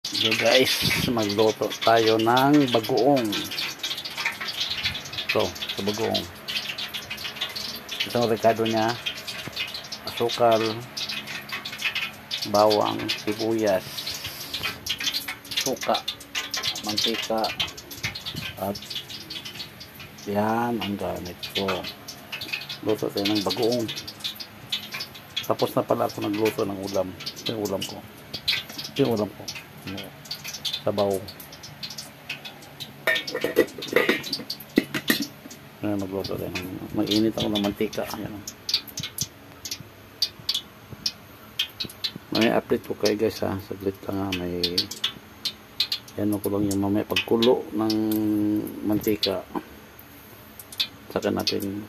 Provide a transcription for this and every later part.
So guys, magluto tayo ng bagoong. So, sa bagoong. Itong rekado niya, asukal, bawang, sibuyas, suka, mantika, at yan ang gamit ko. Luto tayo ng bagoong. Tapos na pala ako nagluto ng ulam. Ito yung ulam ko. Ito yung ulam ko. Sabaw. Ayan, magluto tayo. Mag-init ako ng mantika. Ayan. May update ko kayo guys ha. Saglit lang ha. May yan ko lang yung mamaya pagkulo ng mantika. Saka natin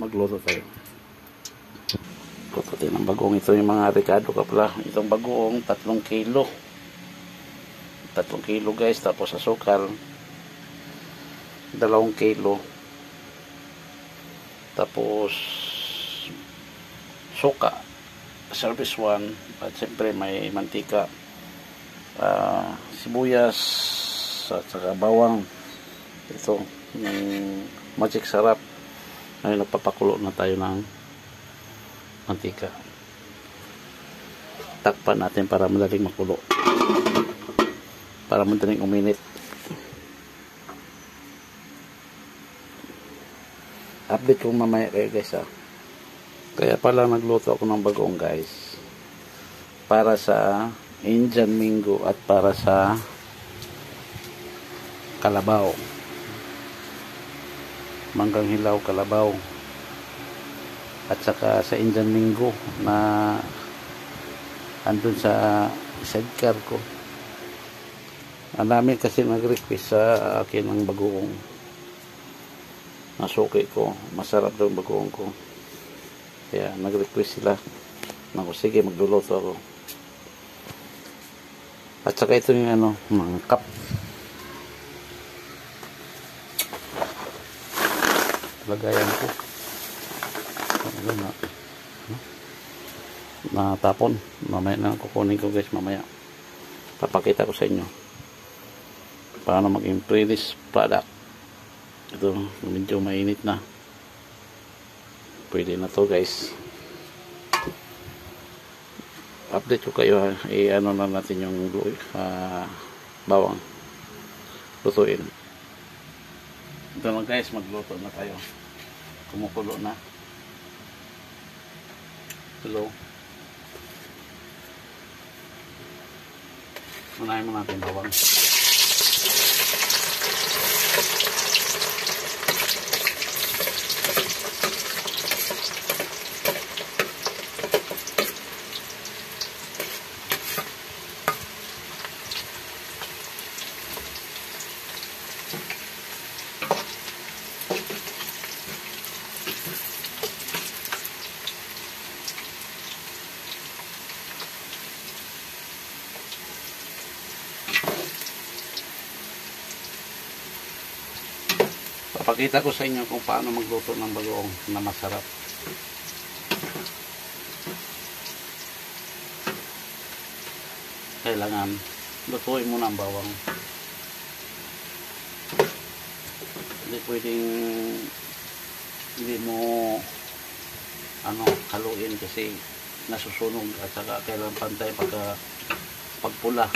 magluto tayo. Luto tayo ng bagoong. Ito yung mga rekado ka pala. Itong bagoong 3 kilo. 3 kilo guys. Tapos asukal 2 kilo. Tapos suka service 1. At siyempre may mantika, sibuyas at saka bawang. Ito yung magic sarap. Ngayon nagpapakulo na tayo ng mantika. Takpan natin para madaling makulo, para madaling uminit. Update ko mamaya kayo guys ha. Kaya pala nagluto ako ng bagoong guys, para sa Indian Mingo at para sa kalabaw, manggang hilaw kalabaw, at saka sa Indian Mingo na andun sa sidecar ko. Ang dami kasi nag-request sa akin ng bagoong. Nasuki ko, masarap daw yung bagoong ko. Kaya nag-request sila. Naku, sige, magluluto ako. At saka ito yung ano, mga cup. Lagayan ko. Ano na? Natapon. Mamaya na kukunin ko guys, mamaya. Papakita ko sa inyo paano maging finished product. Ito, medyo mainit na. Pwede na to guys. Update ko kayo. I-ano na natin yung bawang. Lutuin. Ito na guys, magluto na tayo. Kumukulo na. Hello. Unahin mo natin bawang. Papakita ko sa inyo kung paano magluto ng bagoong na masarap. Kailangan lutuin muna ang bawang. Hindi pwedeng hindi mo haluin kasi nasusunog, at saka kailangan pantay pagpula.